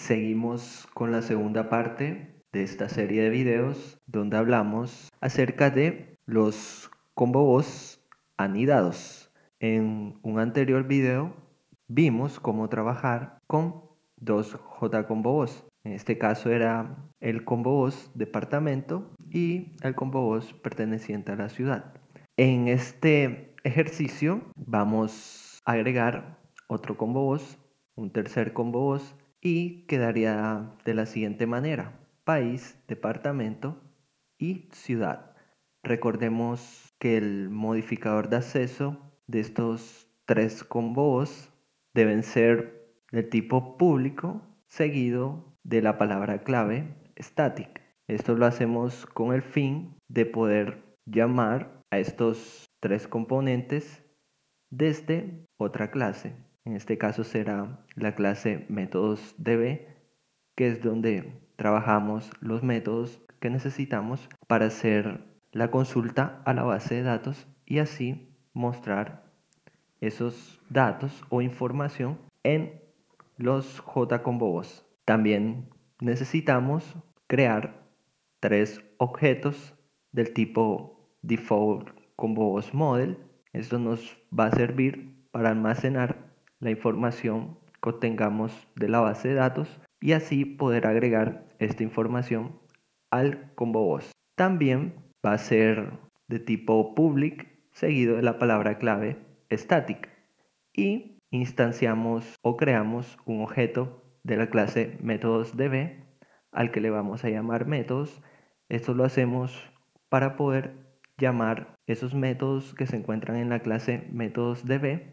Seguimos con la segunda parte de esta serie de videos donde hablamos acerca de los combos anidados. En un anterior video vimos cómo trabajar con dos JCombos. En este caso era el combos departamento y el combos perteneciente a la ciudad. En este ejercicio vamos a agregar otro combos, un tercer combos y quedaría de la siguiente manera: país, departamento y ciudad. Recordemos que el modificador de acceso de estos tres combos deben ser de tipo público seguido de la palabra clave static. Esto lo hacemos con el fin de poder llamar a estos tres componentes desde otra clase. En este caso será la clase métodos.db, que es donde trabajamos los métodos que necesitamos para hacer la consulta a la base de datos y así mostrar esos datos o información en los JCombos. También necesitamos crear tres objetos del tipo default combos model. Esto nos va a servir para almacenar la información que obtengamos de la base de datos y así poder agregar esta información al combos. También va a ser de tipo public seguido de la palabra clave static y instanciamos o creamos un objeto de la clase métodos.db al que le vamos a llamar métodos. Esto lo hacemos para poder llamar esos métodos que se encuentran en la clase métodos.db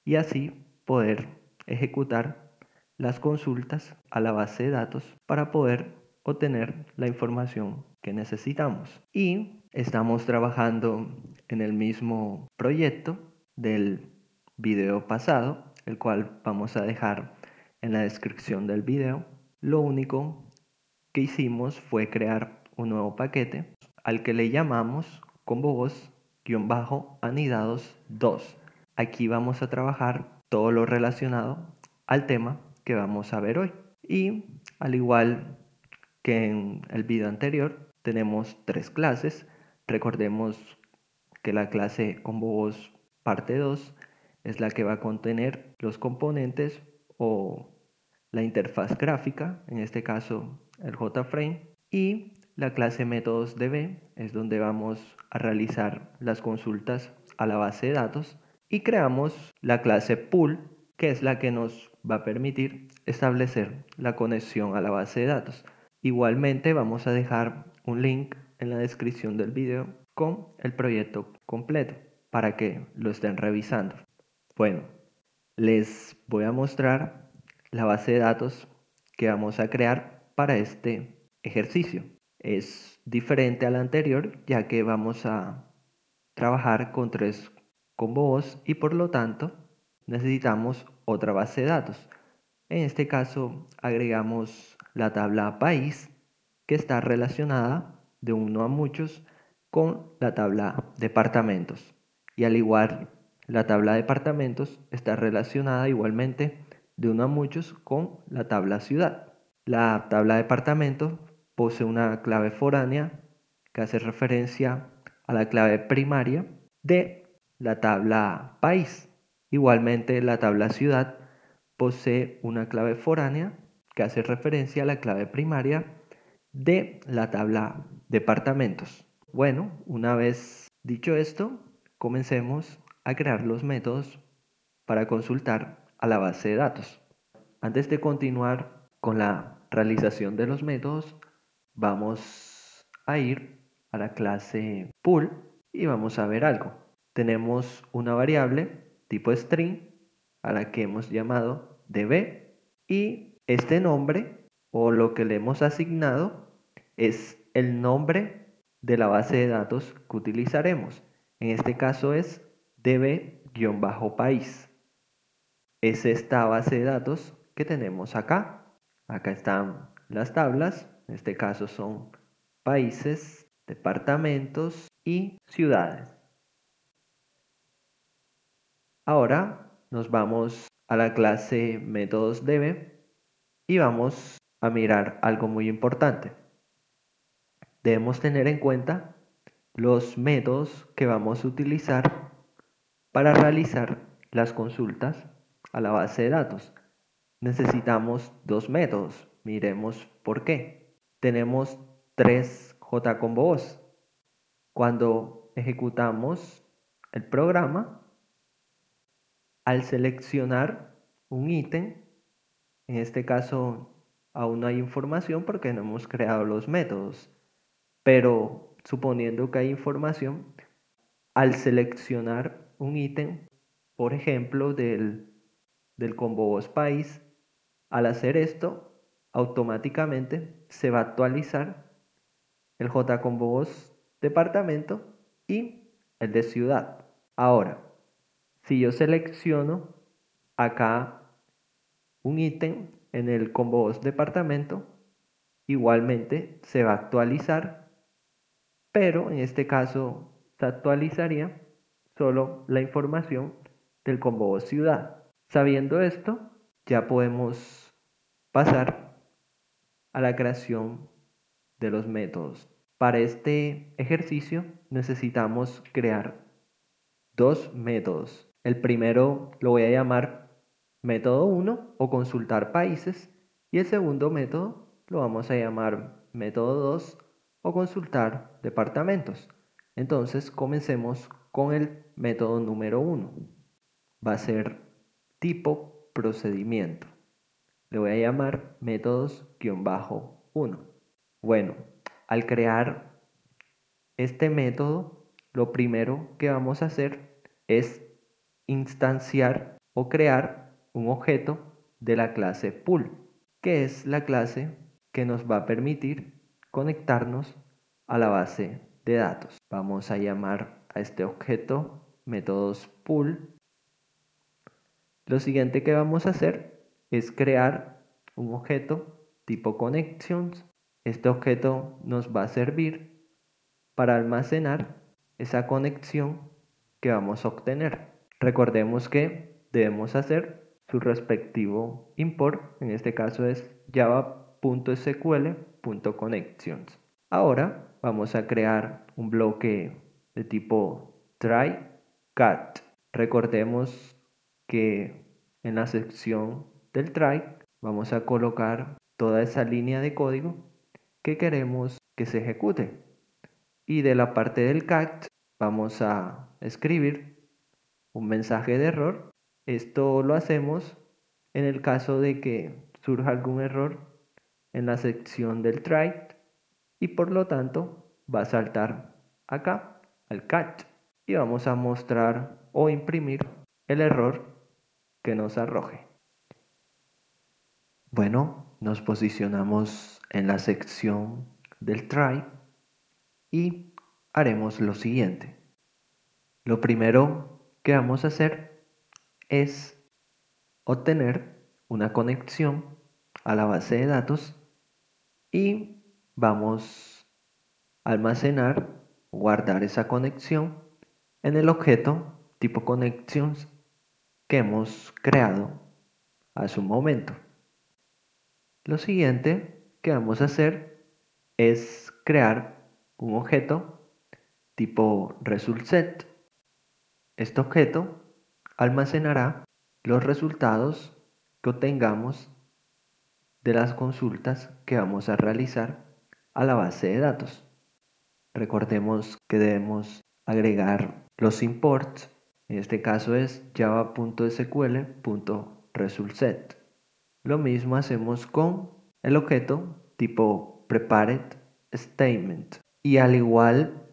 y así poder ejecutar las consultas a la base de datos para poder obtener la información que necesitamos. Y estamos trabajando en el mismo proyecto del video pasado, el cual vamos a dejar en la descripción del video. Lo único que hicimos fue crear un nuevo paquete al que le llamamos combos-anidados 2. Aquí vamos a trabajar todo lo relacionado al tema que vamos a ver hoy. Y al igual que en el video anterior, tenemos tres clases. Recordemos que la clase combos parte 2 es la que va a contener los componentes o la interfaz gráfica, en este caso el JFrame, y la clase métodos.db es donde vamos a realizar las consultas a la base de datos, y creamos la clase pool, que es la que nos va a permitir establecer la conexión a la base de datos. Igualmente vamos a dejar un link en la descripción del video con el proyecto completo para que lo estén revisando. Bueno, les voy a mostrar la base de datos que vamos a crear para este ejercicio. Es diferente a la anterior, ya que vamos a trabajar con tres combos y por lo tanto necesitamos otra base de datos. En este caso agregamos la tabla país, que está relacionada de uno a muchos con la tabla departamentos. Y al igual, la tabla departamentos está relacionada igualmente de uno a muchos con la tabla ciudad. La tabla departamento posee una clave foránea que hace referencia a la clave primaria de la tabla país. Igualmente, la tabla ciudad posee una clave foránea que hace referencia a la clave primaria de la tabla departamentos. Bueno, una vez dicho esto, comencemos a crear los métodos para consultar a la base de datos. Antes de continuar con la realización de los métodos, vamos a ir a la clase pool y vamos a ver algo. Tenemos una variable tipo string a la que hemos llamado db, y este nombre o lo que le hemos asignado es el nombre de la base de datos que utilizaremos. En este caso es db-país. Es esta base de datos que tenemos acá. Acá están las tablas, en este caso son países, departamentos y ciudades. Ahora nos vamos a la clase métodos.db Y vamos a mirar algo muy importante. Debemos tener en cuenta los métodos que vamos a utilizar para realizar las consultas a la base de datos. Necesitamos dos métodos. Miremos por qué. Tenemos tres JComboVoz. Cuando ejecutamos el programa, al seleccionar un ítem, en este caso aún no hay información porque no hemos creado los métodos, pero suponiendo que hay información, al seleccionar un ítem, por ejemplo, del ComboVoz país, al hacer esto, automáticamente se va a actualizar el JComboVoz departamento y el de ciudad. Ahora, si yo selecciono acá un ítem en el ComboVoz departamento, igualmente se va a actualizar, pero en este caso se actualizaría solo la información del ComboVoz ciudad. Sabiendo esto, ya podemos pasar a la creación de los métodos. Para este ejercicio necesitamos crear dos métodos. El primero lo voy a llamar método 1 o consultar países y el segundo método lo vamos a llamar método 2 o consultar departamentos. Entonces comencemos con el método número 1. Va a ser tipo procedimiento. Le voy a llamar métodos-1. Bueno, al crear este método, lo primero que vamos a hacer es instanciar o crear un objeto de la clase pool, que es la clase que nos va a permitir conectarnos a la base de datos. Vamos a llamar a este objeto métodos pool. Lo siguiente que vamos a hacer es crear un objeto tipo connections. Este objeto nos va a servir para almacenar esa conexión que vamos a obtener. Recordemos que debemos hacer su respectivo import, en este caso es java.sql.connections. Ahora vamos a crear un bloque de tipo try cat. Recordemos que en la sección del try vamos a colocar toda esa línea de código que queremos que se ejecute. Y de la parte del cat vamos a escribir un mensaje de error. Esto lo hacemos en el caso de que surja algún error en la sección del try y por lo tanto va a saltar acá al catch y vamos a mostrar o imprimir el error que nos arroje. Bueno, nos posicionamos en la sección del try y haremos lo siguiente. Lo primero que vamos a hacer es obtener una conexión a la base de datos y vamos a almacenar, guardar esa conexión en el objeto tipo connections que hemos creado hace un momento. Lo siguiente que vamos a hacer es crear un objeto tipo resultSet. Este objeto almacenará los resultados que obtengamos de las consultas que vamos a realizar a la base de datos. Recordemos que debemos agregar los imports, en este caso es java.sql.resultSet. Lo mismo hacemos con el objeto tipo preparedStatement. Y al igual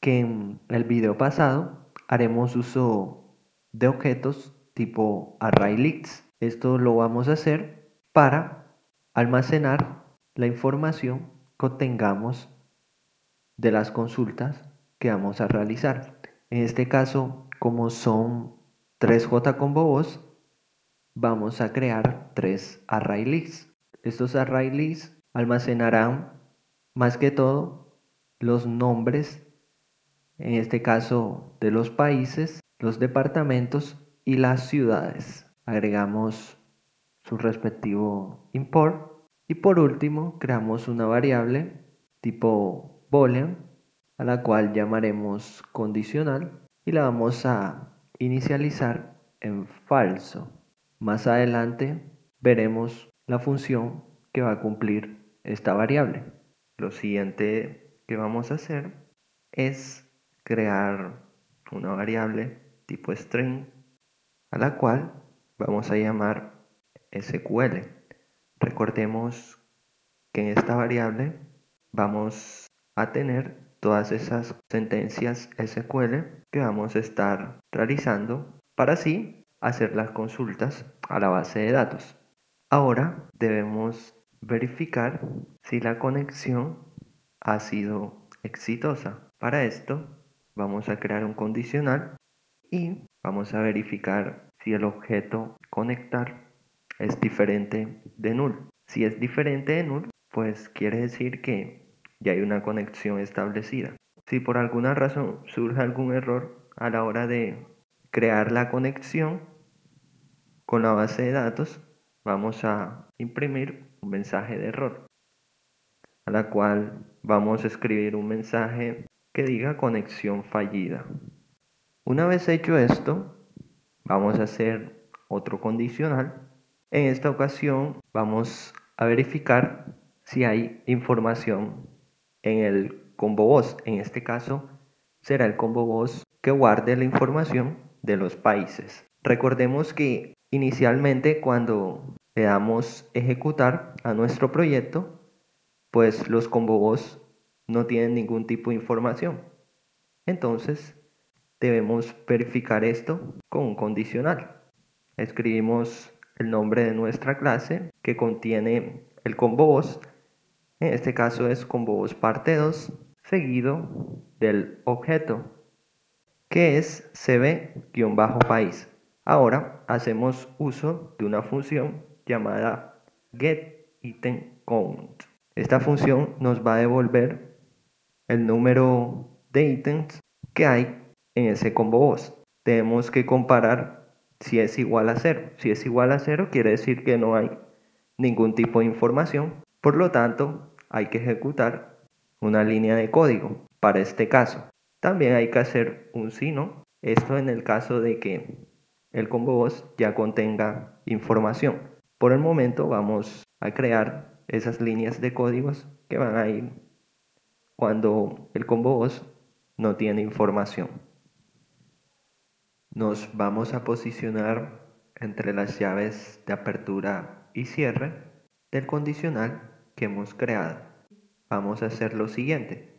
que en el video pasado, haremos uso de objetos tipo ArrayList. Esto lo vamos a hacer para almacenar la información que obtengamos de las consultas que vamos a realizar. En este caso, como son 3 JComboVoz, vamos a crear 3 ArrayLists. Estos ArrayLists almacenarán más que todo los nombres, en este caso de los países, los departamentos y las ciudades. Agregamos su respectivo import. Y por último, creamos una variable tipo boolean, a la cual llamaremos condicional y la vamos a inicializar en falso. Más adelante veremos la función que va a cumplir esta variable. Lo siguiente que vamos a hacer es crear una variable tipo string a la cual vamos a llamar SQL. Recordemos que en esta variable vamos a tener todas esas sentencias SQL que vamos a estar realizando para así hacer las consultas a la base de datos. Ahora debemos verificar si la conexión ha sido exitosa. Para esto vamos a crear un condicional y vamos a verificar si el objeto conectar es diferente de null. Si es diferente de null, pues quiere decir que ya hay una conexión establecida. Si por alguna razón surge algún error a la hora de crear la conexión con la base de datos, vamos a imprimir un mensaje de error, a la cual vamos a escribir un mensaje que diga conexión fallida. Una vez hecho esto, vamos a hacer otro condicional. En esta ocasión vamos a verificar si hay información en el combo voz. En este caso será el combo voz que guarde la información de los países. Recordemos que inicialmente cuando le damos ejecutar a nuestro proyecto, pues los combo voz no tienen ningún tipo de información. Entonces debemos verificar esto con un condicional. Escribimos el nombre de nuestra clase que contiene el combo voz. En este caso es combo voz parte 2 seguido del objeto que es cb-país. Ahora hacemos uso de una función llamada getItemCount. Esta función nos va a devolver el número de ítems que hay en ese combo voz. Tenemos que comparar si es igual a 0. Si es igual a 0 quiere decir que no hay ningún tipo de información. Por lo tanto, hay que ejecutar una línea de código para este caso. También hay que hacer un sino. Esto en el caso de que el combo voz ya contenga información. Por el momento vamos a crear esas líneas de códigos que van a ir cuando el combo voz no tiene información. Nos vamos a posicionar entre las llaves de apertura y cierre del condicional que hemos creado. Vamos a hacer lo siguiente.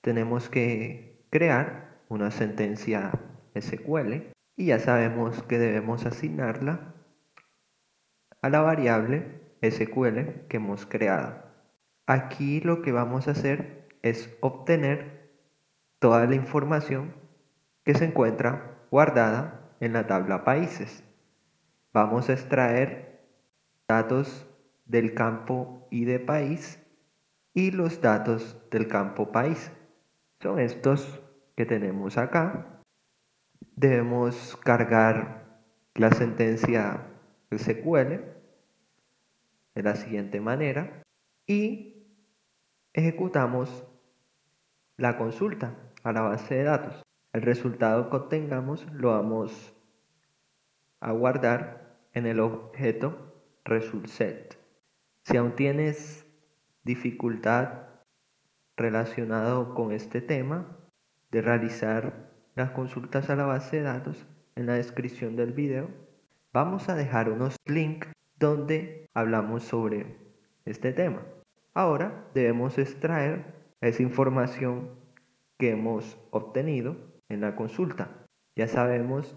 Tenemos que crear una sentencia SQL y ya sabemos que debemos asignarla a la variable SQL que hemos creado. Aquí lo que vamos a hacer es obtener toda la información que se encuentra guardada en la tabla países. Vamos a extraer datos del campo ID país y los datos del campo país. Son estos que tenemos acá. Debemos cargar la sentencia SQL de la siguiente manera y ejecutamos la consulta a la base de datos. El resultado que obtengamos lo vamos a guardar en el objeto resultSet. Si aún tienes dificultad relacionado con este tema de realizar las consultas a la base de datos, en la descripción del video vamos a dejar unos links donde hablamos sobre este tema. Ahora debemos extraer esa información que hemos obtenido en la consulta. Ya sabemos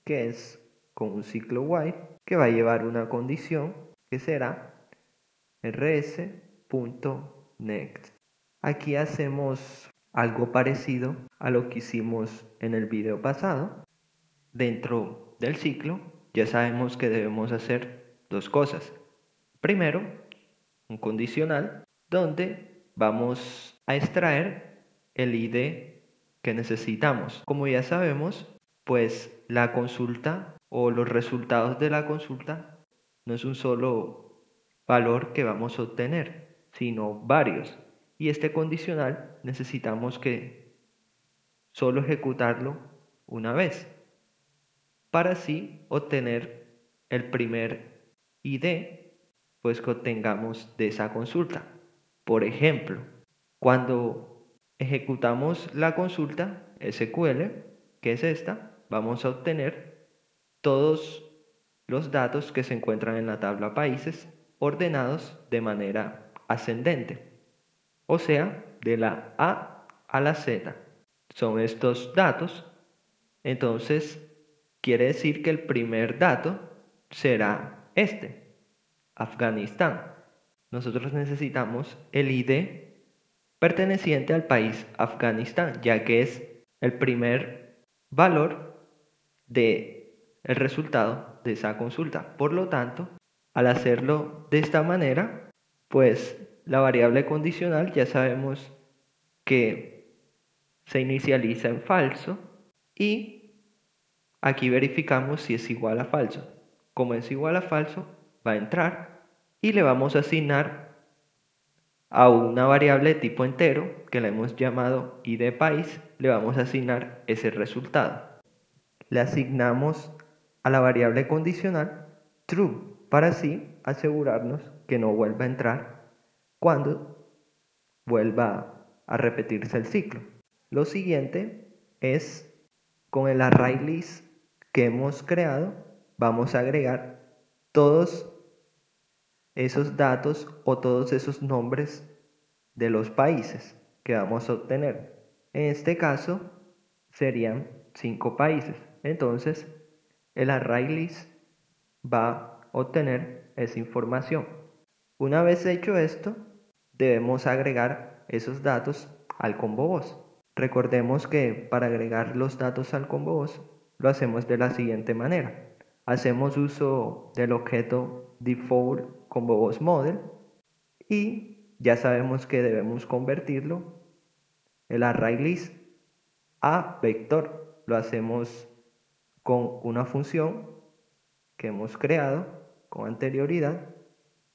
que es con un ciclo while que va a llevar una condición que será rs.next. Aquí hacemos algo parecido a lo que hicimos en el video pasado. Dentro del ciclo ya sabemos que debemos hacer dos cosas. Primero, un condicional donde vamos a extraer el ID que necesitamos. Como ya sabemos, pues la consulta o los resultados de la consulta no es un solo valor que vamos a obtener, sino varios. Y este condicional necesitamos que solo ejecutarlo una vez para así obtener el primer ID pues que obtengamos de esa consulta. Por ejemplo, cuando ejecutamos la consulta SQL, que es esta, vamos a obtener todos los datos que se encuentran en la tabla países ordenados de manera ascendente, o sea, de la A a la Z. Son estos datos, entonces quiere decir que el primer dato será este, Afganistán. Nosotros necesitamos el ID perteneciente al país Afganistán, ya que es el primer valor del resultado de esa consulta. Por lo tanto, al hacerlo de esta manera, pues la variable condicional ya sabemos que se inicializa en falso y aquí verificamos si es igual a falso. Como es igual a falso, va a entrar y le vamos a asignar a una variable de tipo entero que la hemos llamado id país, le vamos a asignar ese resultado. Le asignamos a la variable condicional true para así asegurarnos que no vuelva a entrar cuando vuelva a repetirse el ciclo. Lo siguiente es con el array list que hemos creado, vamos a agregar todos esos datos o todos esos nombres de los países que vamos a obtener. En este caso serían 5 países. Entonces el array list va a obtener esa información. Una vez hecho esto, debemos agregar esos datos al combo voz. Recordemos que para agregar los datos al combo voz lo hacemos de la siguiente manera. Hacemos uso del objeto default combo voz model y ya sabemos que debemos convertirlo el array list a vector. Lo hacemos con una función que hemos creado con anterioridad,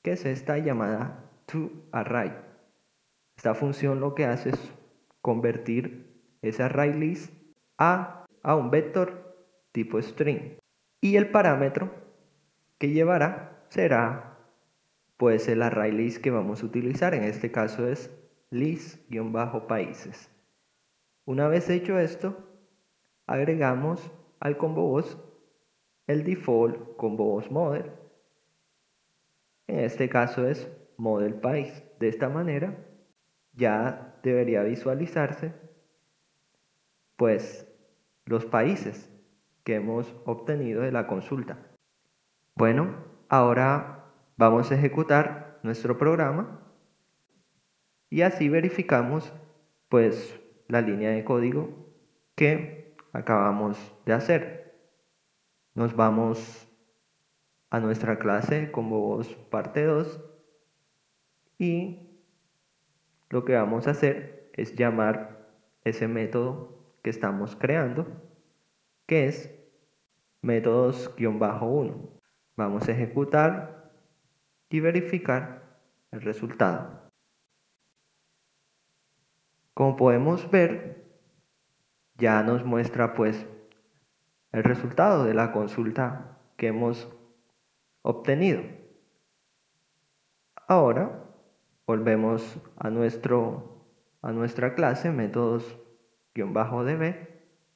que es esta llamada toArray. Esta función lo que hace es convertir ese array list a un vector tipo string. Y el parámetro que llevará será pues el array list que vamos a utilizar. En este caso es list-países. Una vez hecho esto, agregamos al combo voz el default combo voz model. En este caso es model país. De esta manera ya debería visualizarse pues los países que hemos obtenido de la consulta. Bueno, ahora vamos a ejecutar nuestro programa y así verificamos pues la línea de código que acabamos de hacer. Nos vamos a nuestra clase combo voz parte 2 y lo que vamos a hacer es llamar ese método que estamos creando, que es métodos-1. Vamos a ejecutar y verificar el resultado. Como podemos ver, ya nos muestra pues el resultado de la consulta que hemos obtenido. Ahora volvemos a nuestra clase métodos-db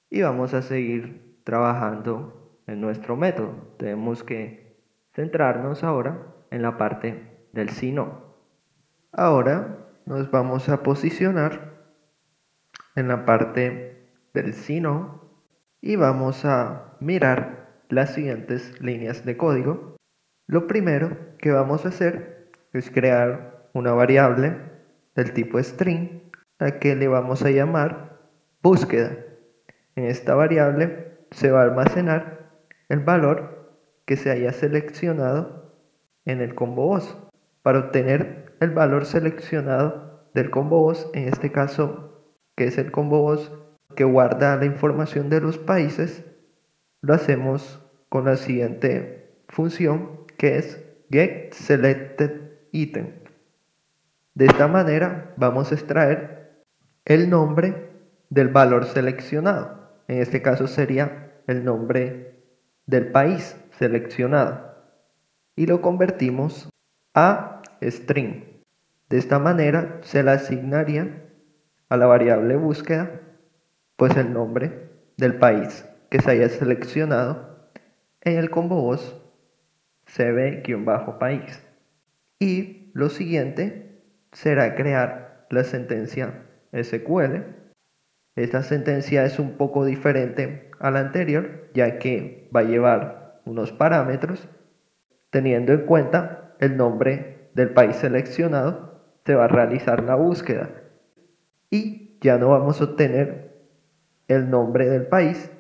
y vamos a seguir trabajando en nuestro método. Tenemos que centrarnos ahora en la parte del si no. Ahora nos vamos a posicionar en la parte del si no y vamos a mirar las siguientes líneas de código. Lo primero que vamos a hacer es crear una variable del tipo string a que le vamos a llamar búsqueda. En esta variable se va a almacenar el valor que se haya seleccionado en el combo voz. Para obtener el valor seleccionado del combo voz, en este caso que es el combo voz que guarda la información de los países, lo hacemos con la siguiente función, que es getSelectedItem. De esta manera vamos a extraer el nombre del valor seleccionado. En este caso sería el nombre del país seleccionado. Y lo convertimos a string. De esta manera se le asignaría a la variable búsqueda pues el nombre del país que se haya seleccionado en el combo voz cb-país. Y lo siguiente será crear la sentencia SQL. Esta sentencia es un poco diferente a la anterior, ya que va a llevar unos parámetros. Teniendo en cuenta el nombre del país seleccionado, se va a realizar la búsqueda y ya no vamos a obtener el nombre del país,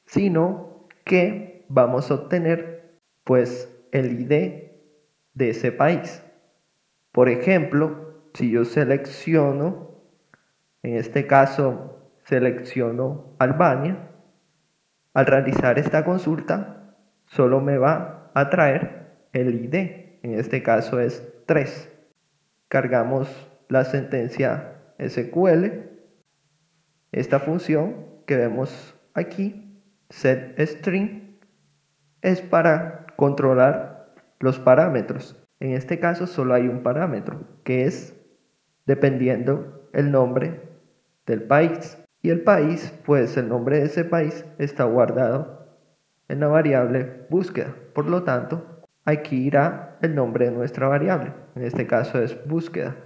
sino que vamos a obtener pues el ID de ese país. Por ejemplo, si yo selecciono, en este caso selecciono Albania, al realizar esta consulta solo me va a traer el ID, en este caso es 3. Cargamos la sentencia SQL, esta función que vemos aquí, setString, es para controlar los parámetros. En este caso solo hay un parámetro, que es dependiendo el nombre del país. Y el país, pues el nombre de ese país está guardado en la variable búsqueda. Por lo tanto, aquí irá el nombre de nuestra variable. En este caso es búsqueda.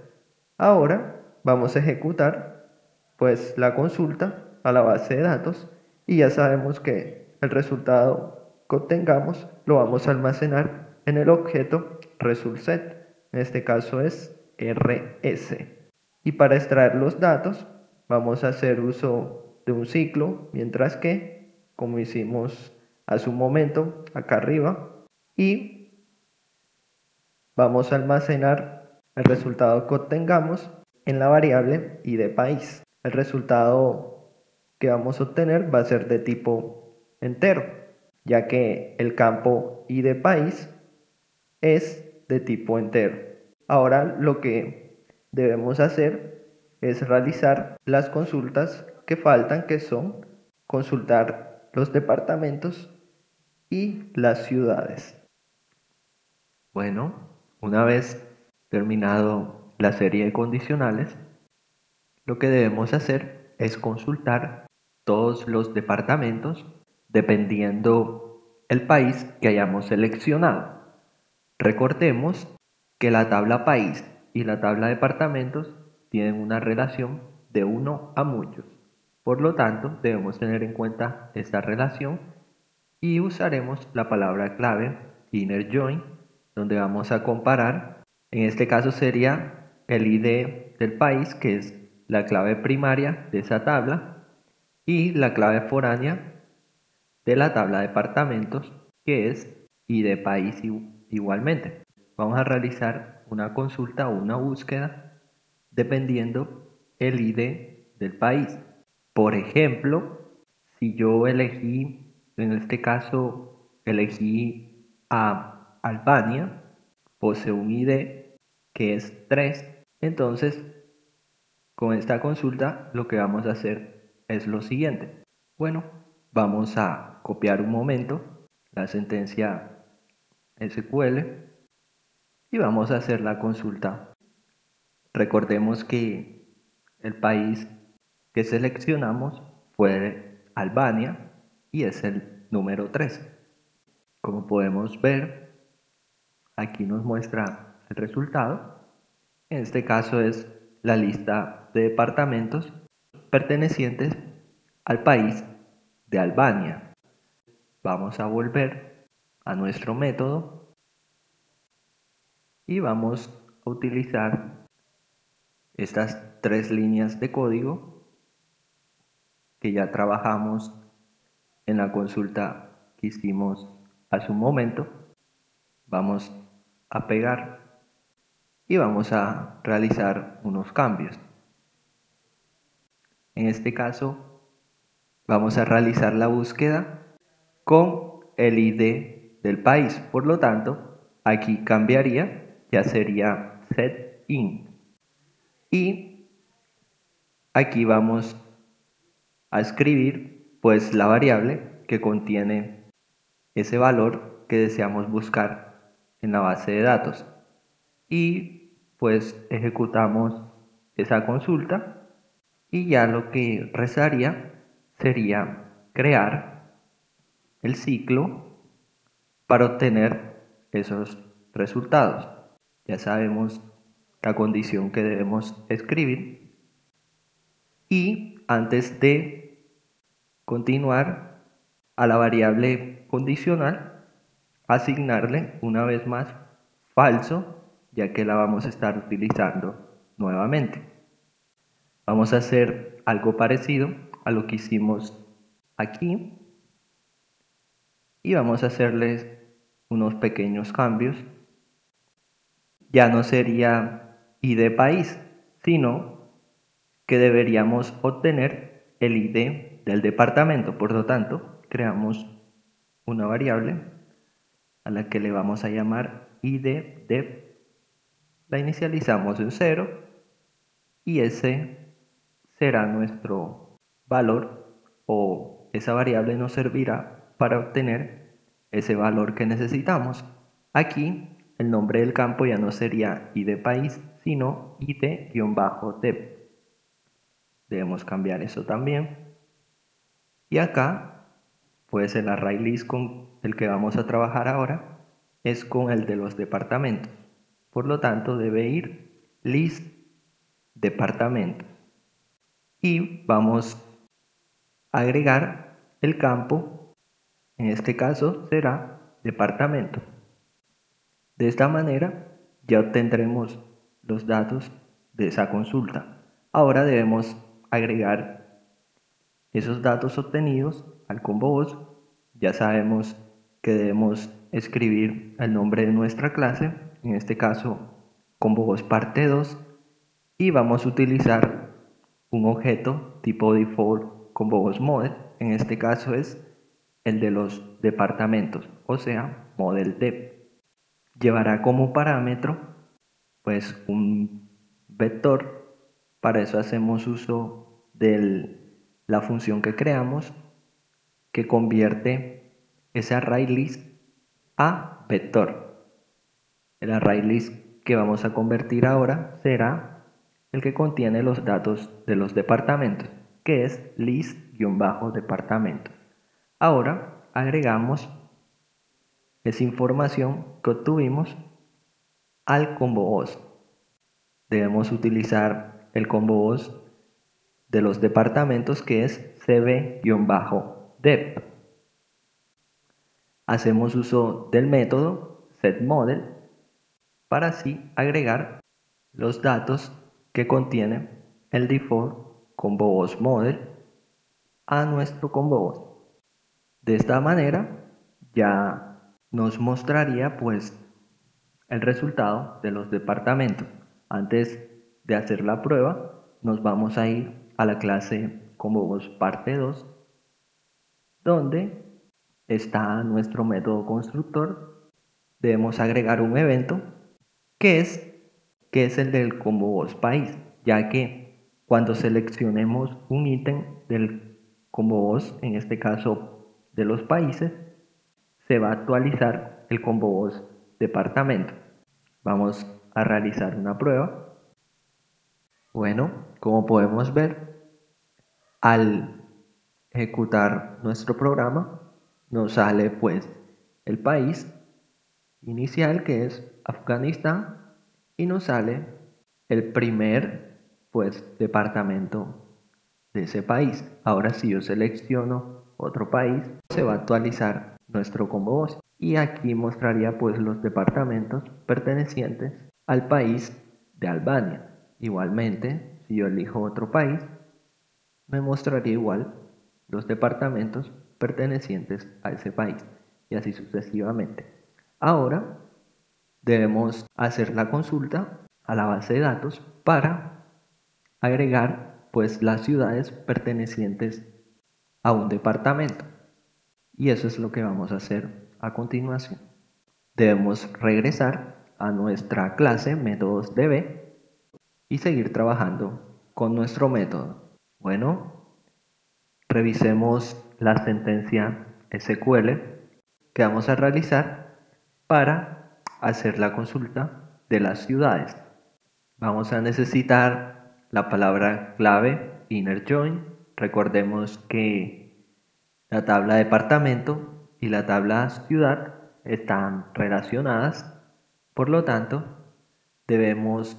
Ahora vamos a ejecutar pues la consulta a la base de datos y ya sabemos que el resultado que obtengamos lo vamos a almacenar en el objeto resultSet. En este caso es rs. Y para extraer los datos vamos a hacer uso de un ciclo, mientras que, como hicimos hace un momento acá arriba, y vamos a almacenar el resultado que obtengamos en la variable idPaís. El resultado que vamos a obtener va a ser de tipo entero, ya que el campo idPaís es de tipo entero. Ahora lo que debemos hacer es realizar las consultas que faltan, que son consultar los departamentos y las ciudades. Bueno, una vez terminado la serie de condicionales, lo que debemos hacer es consultar todos los departamentos dependiendo el país que hayamos seleccionado. Recordemos que la tabla país y la tabla departamentos tienen una relación de 1 a muchos. Por lo tanto, debemos tener en cuenta esta relación y usaremos la palabra clave inner join, donde vamos a comparar. En este caso sería el ID del país, que es la clave primaria de esa tabla, y la clave foránea de la tabla de departamentos, que es ID país igualmente. Vamos a realizar una consulta o una búsqueda dependiendo el ID del país. Por ejemplo, si yo elegí, en este caso, elegí a Albania, posee un ID que es 3, entonces con esta consulta lo que vamos a hacer es lo siguiente. Bueno, vamos a copiar un momento la sentencia SQL y vamos a hacer la consulta. Recordemos que el país que seleccionamos fue Albania y es el número 3. Como podemos ver, aquí nos muestra el resultado. En este caso es la lista de departamentos pertenecientes al país de Albania. Vamos a volver a nuestro método y vamos a utilizar estas 3 líneas de código que ya trabajamos en la consulta que hicimos hace un momento. Vamos a pegar y vamos a realizar unos cambios. En este caso vamos a realizar la búsqueda con el ID del país. Por lo tanto, aquí cambiaría, ya sería setIn. Y aquí vamos a escribir pues la variable que contiene ese valor que deseamos buscar en la base de datos. Y pues ejecutamos esa consulta y ya lo que restaría sería crear el ciclo para obtener esos resultados. Ya sabemos la condición que debemos escribir y antes de continuar a la variable condicional, asignarle una vez más falso, ya que la vamos a estar utilizando nuevamente. Vamos a hacer algo parecido a lo que hicimos aquí y vamos a hacerles unos pequeños cambios. Ya no sería ID país, sino que deberíamos obtener el ID del departamento. Por lo tanto, creamos una variable a la que le vamos a llamar ID de, la inicializamos en 0 y ese será nuestro valor, o esa variable nos servirá para obtener ese valor que necesitamos. Aquí el nombre del campo ya no sería ID país, sino ID-dep. Debemos cambiar eso también. Y acá, pues el array list con el que vamos a trabajar ahora es con el de los departamentos. Por lo tanto, debe ir list departamentos. Y vamos a agregar el campo, en este caso será departamento. De esta manera ya obtendremos los datos de esa consulta. Ahora debemos agregar esos datos obtenidos al combo voz. Ya sabemos que debemos escribir el nombre de nuestra clase, en este caso combo voz parte 2, y vamos a utilizar un objeto tipo default combo voz model, en este caso es el de los departamentos, o sea, model dep. Llevará como parámetro pues un vector. Para eso hacemos uso de la función que creamos que convierte ese array list a vector. El array list que vamos a convertir ahora será el que contiene los datos de los departamentos, que es list-departamento. Ahora agregamos esa información que obtuvimos al combo voz. Debemos utilizar el combo voz de los departamentos, que es cb-dep. Hacemos uso del método setModel para así agregar los datos que contiene el default combo voz model a nuestro combo voz. De esta manera ya nos mostraría pues el resultado de los departamentos. Antes de hacer la prueba, nos vamos a ir a la clase combo voz parte 2, donde está nuestro método constructor. Debemos agregar un evento que es el del combo voz país, ya que cuando seleccionemos un ítem del combo voz, en este caso de los países, se va a actualizar el combo voz departamento. Vamos a realizar una prueba. Bueno, como podemos ver, al ejecutar nuestro programa, nos sale pues el país inicial, que es Afganistán, y nos sale el primer pues departamento de ese país. Ahora si yo selecciono otro país, se va a actualizar nuestro combo voz y aquí mostraría pues los departamentos pertenecientes al país de Albania. Igualmente, si yo elijo otro país, me mostraría igual los departamentos pertenecientes a ese país y así sucesivamente. Ahora debemos hacer la consulta a la base de datos para agregar pues las ciudades pertenecientes a un departamento, y eso es lo que vamos a hacer a continuación. debemos regresar a nuestra clase métodos DB y seguir trabajando con nuestro método. Bueno, revisemos la sentencia SQL que vamos a realizar para hacer la consulta de las ciudades. Vamos a necesitar la palabra clave inner join. Recordemos que la tabla departamento y la tabla ciudad están relacionadas, por lo tanto debemos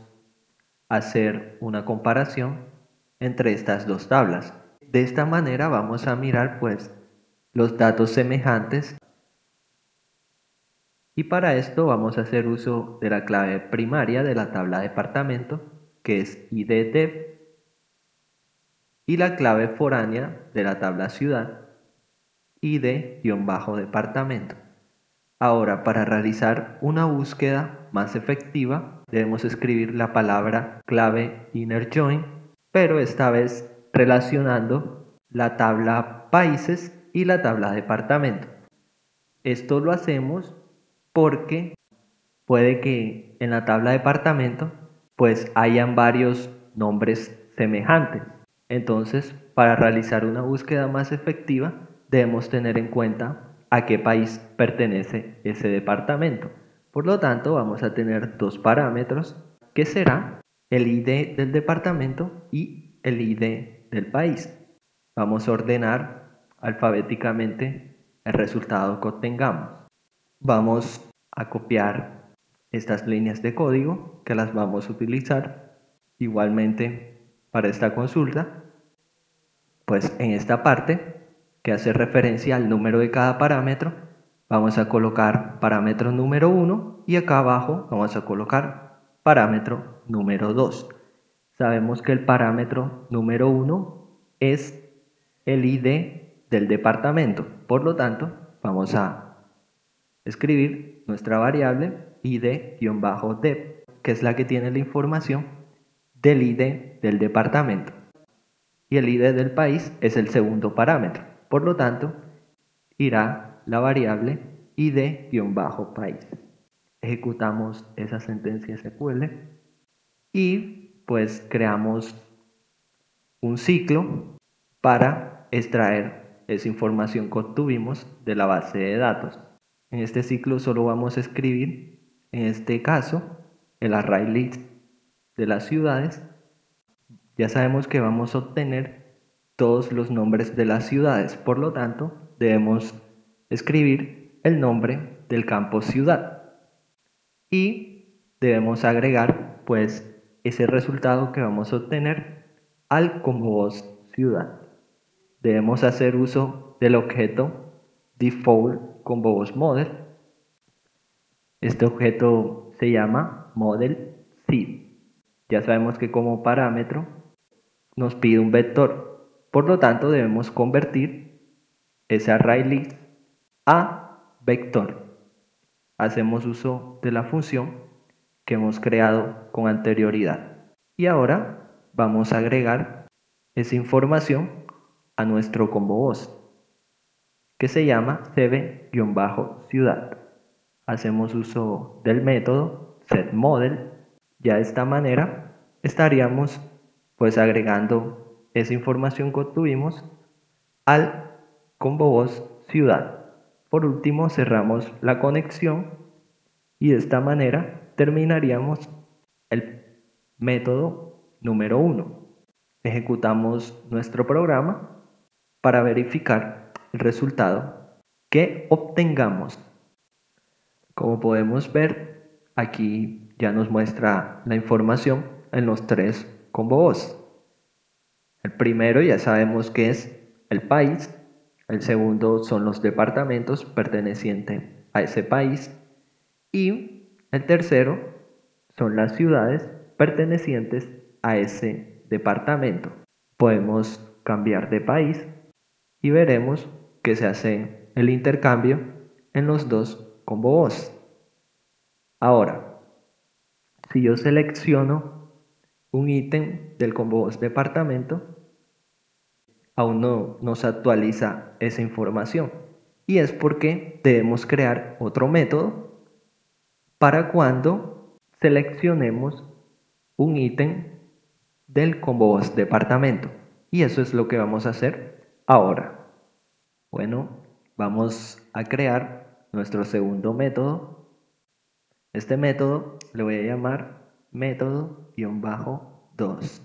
hacer una comparación entre estas dos tablas. De esta manera vamos a mirar pues los datos semejantes, y para esto vamos a hacer uso de la clave primaria de la tabla departamento, que es id_dev, y la clave foránea de la tabla ciudad, id_departamento. Ahora, para realizar una búsqueda más efectiva, debemos escribir la palabra clave inner join, pero esta vez relacionando la tabla países y la tabla departamento. Esto lo hacemos porque puede que en la tabla departamento pues hayan varios nombres semejantes. Entonces, para realizar una búsqueda más efectiva, debemos tener en cuenta a qué país pertenece ese departamento. Por lo tanto, vamos a tener dos parámetros, que será el ID del departamento y el ID del país. Vamos a ordenar alfabéticamente el resultado que obtengamos. Vamos a copiar estas líneas de código que las vamos a utilizar igualmente para esta consulta. Pues en esta parte que hace referencia al número de cada parámetro, vamos a colocar parámetro número 1 y acá abajo vamos a colocar parámetro número 2. Sabemos que el parámetro número 1 es el ID del departamento, por lo tanto vamos a escribir nuestra variable id_dev, que es la que tiene la información del ID del departamento, y el ID del país es el segundo parámetro. Por lo tanto, irá la variable id_país. Ejecutamos esa sentencia SQL y pues creamos un ciclo para extraer esa información que obtuvimos de la base de datos. En este ciclo solo vamos a escribir, en este caso, el array list de las ciudades. Ya sabemos que vamos a obtener todos los nombres de las ciudades, por lo tanto, debemos escribir el nombre del campo ciudad y debemos agregar pues ese resultado que vamos a obtener al combos ciudad. Debemos hacer uso del objeto default combos model. Este objeto se llama model seed. Ya sabemos que como parámetro nos pide un vector, por lo tanto debemos convertir ese array list a vector. Hacemos uso de la función que hemos creado con anterioridad. Y ahora vamos a agregar esa información a nuestro combos, que se llama cb-ciudad. Hacemos uso del método setModel. Ya de esta manera estaríamos pues agregando esa información que obtuvimos al combos ciudad. Por último, cerramos la conexión y de esta manera terminaríamos el método número 1. Ejecutamos nuestro programa para verificar el resultado que obtengamos. Como podemos ver, aquí ya nos muestra la información en los tres combos. El primero ya sabemos que es el país, el segundo son los departamentos pertenecientes a ese país y el tercero son las ciudades pertenecientes a ese departamento. Podemos cambiar de país y veremos que se hace el intercambio en los dos combos. Ahora, si yo selecciono un ítem del combos departamento, aún no nos actualiza esa información, y es porque debemos crear otro método para cuando seleccionemos un ítem del combo boss departamento. Y eso es lo que vamos a hacer ahora. Bueno, vamos a crear nuestro segundo método. Este método le voy a llamar método-2.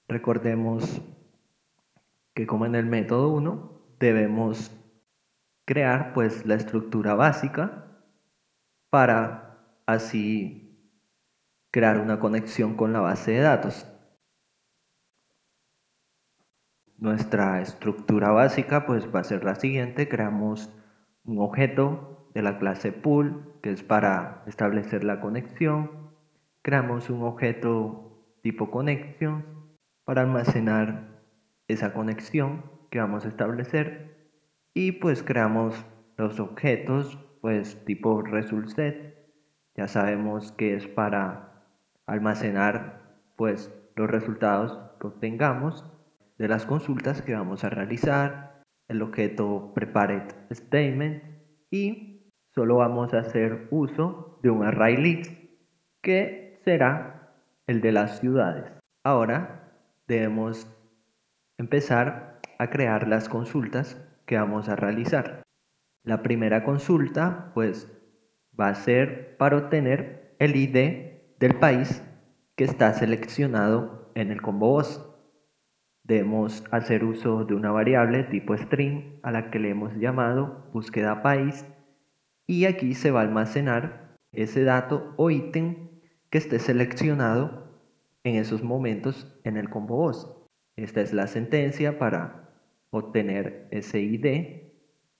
Recordemos que como en el método 1 debemos crear pues la estructura básica para así crear una conexión con la base de datos. Nuestra estructura básica pues va a ser la siguiente: creamos un objeto de la clase pool, que es para establecer la conexión. Creamos un objeto tipo connection para almacenar esa conexión que vamos a establecer, y pues creamos los objetos pues tipo result set. Ya sabemos que es para almacenar pues los resultados que obtengamos de las consultas que vamos a realizar, el objeto prepared statement, y solo vamos a hacer uso de un array list que será el de las ciudades. Ahora debemos empezar a crear las consultas que vamos a realizar. La primera consulta pues va a ser para obtener el ID del país que está seleccionado en el combo boss. Debemos hacer uso de una variable tipo string a la que le hemos llamado búsqueda país, y aquí se va a almacenar ese dato o ítem que esté seleccionado en esos momentos en el combo boss. Esta es la sentencia para obtener ese ID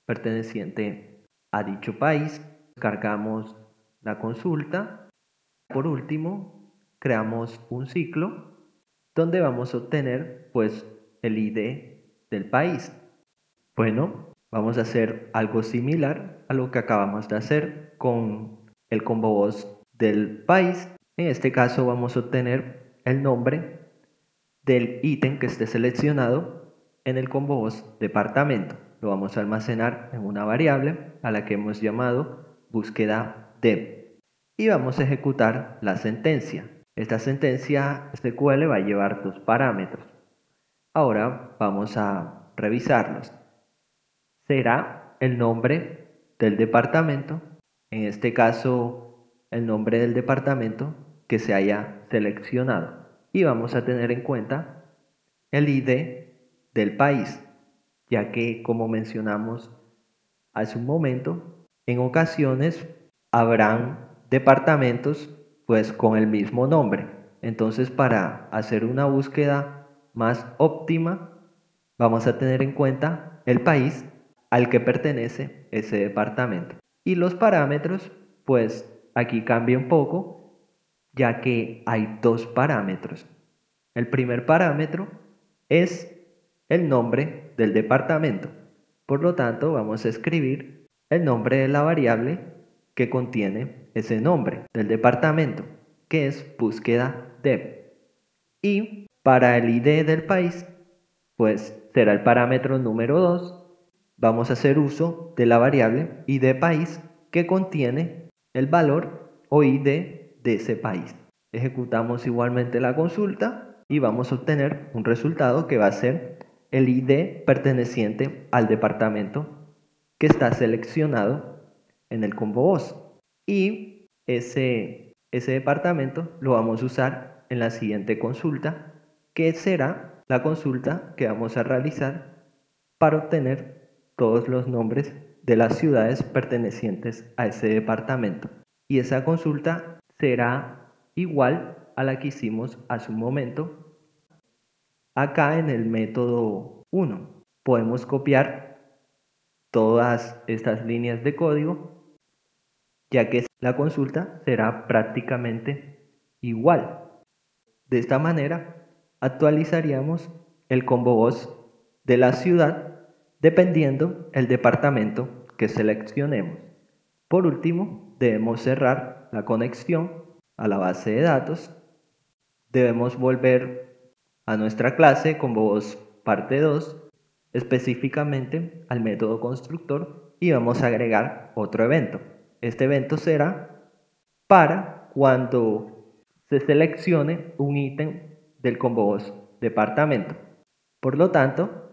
perteneciente a dicho país. Cargamos la consulta. Por último, creamos un ciclo donde vamos a obtener pues el ID del país. Bueno, vamos a hacer algo similar a lo que acabamos de hacer con el combo boss del país. En este caso vamos a obtener el nombre del ítem que esté seleccionado en el combo boss departamento. Lo vamos a almacenar en una variable a la que hemos llamado búsqueda dev, y vamos a ejecutar la sentencia. Esta sentencia SQL va a llevar dos parámetros. Ahora vamos a revisarlos. Será el nombre del departamento, en este caso el nombre del departamento que se haya seleccionado, y vamos a tener en cuenta el ID del país, ya que como mencionamos hace un momento, en ocasiones habrán departamentos pues con el mismo nombre. Entonces, para hacer una búsqueda más óptima, vamos a tener en cuenta el país al que pertenece ese departamento. Y los parámetros, pues aquí cambia un poco, ya que hay dos parámetros. El primer parámetro es el nombre del departamento. Por lo tanto, vamos a escribir el nombre de la variable que contiene ese nombre del departamento, que es búsqueda dev. Y para el ID del país, pues será el parámetro número 2. Vamos a hacer uso de la variable ID país que contiene el valor o ID de ese país. Ejecutamos igualmente la consulta y vamos a obtener un resultado que va a ser el ID perteneciente al departamento que está seleccionado en el combo boss. Y ese departamento lo vamos a usar en la siguiente consulta, que será la consulta que vamos a realizar para obtener todos los nombres de las ciudades pertenecientes a ese departamento. Y esa consulta será igual a la que hicimos hace un momento. Acá en el método 1 podemos copiar todas estas líneas de código, ya que la consulta será prácticamente igual. De esta manera actualizaríamos el combo boss de la ciudad dependiendo el departamento que seleccionemos. Por último, debemos cerrar la conexión a la base de datos. Debemos volver a nuestra clase combo boss parte 2, específicamente al método constructor, y vamos a agregar otro evento. Este evento será para cuando se seleccione un ítem del combo voz departamento. Por lo tanto,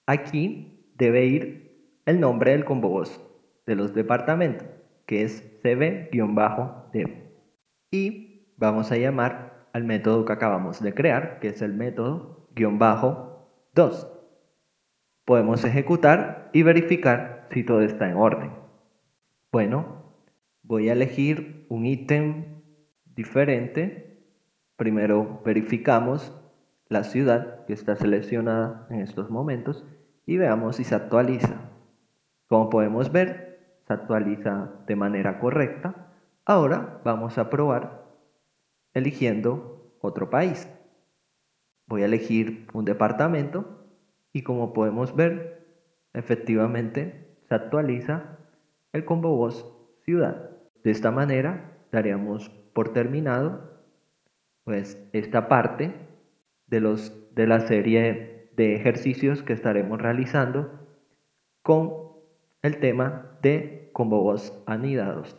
aquí debe ir el nombre del combo voz de los departamentos, que es cb-dev. Y vamos a llamar al método que acabamos de crear, que es el método -2. Podemos ejecutar y verificar si todo está en orden. Bueno, voy a elegir un ítem diferente. Primero verificamos la ciudad que está seleccionada en estos momentos y veamos si se actualiza. Como podemos ver, se actualiza de manera correcta. Ahora vamos a probar eligiendo otro país. Voy a elegir un departamento y como podemos ver, efectivamente se actualiza el combo voz ciudad. De esta manera daríamos por terminado pues esta parte de la serie de ejercicios que estaremos realizando con el tema de combo voz anidados.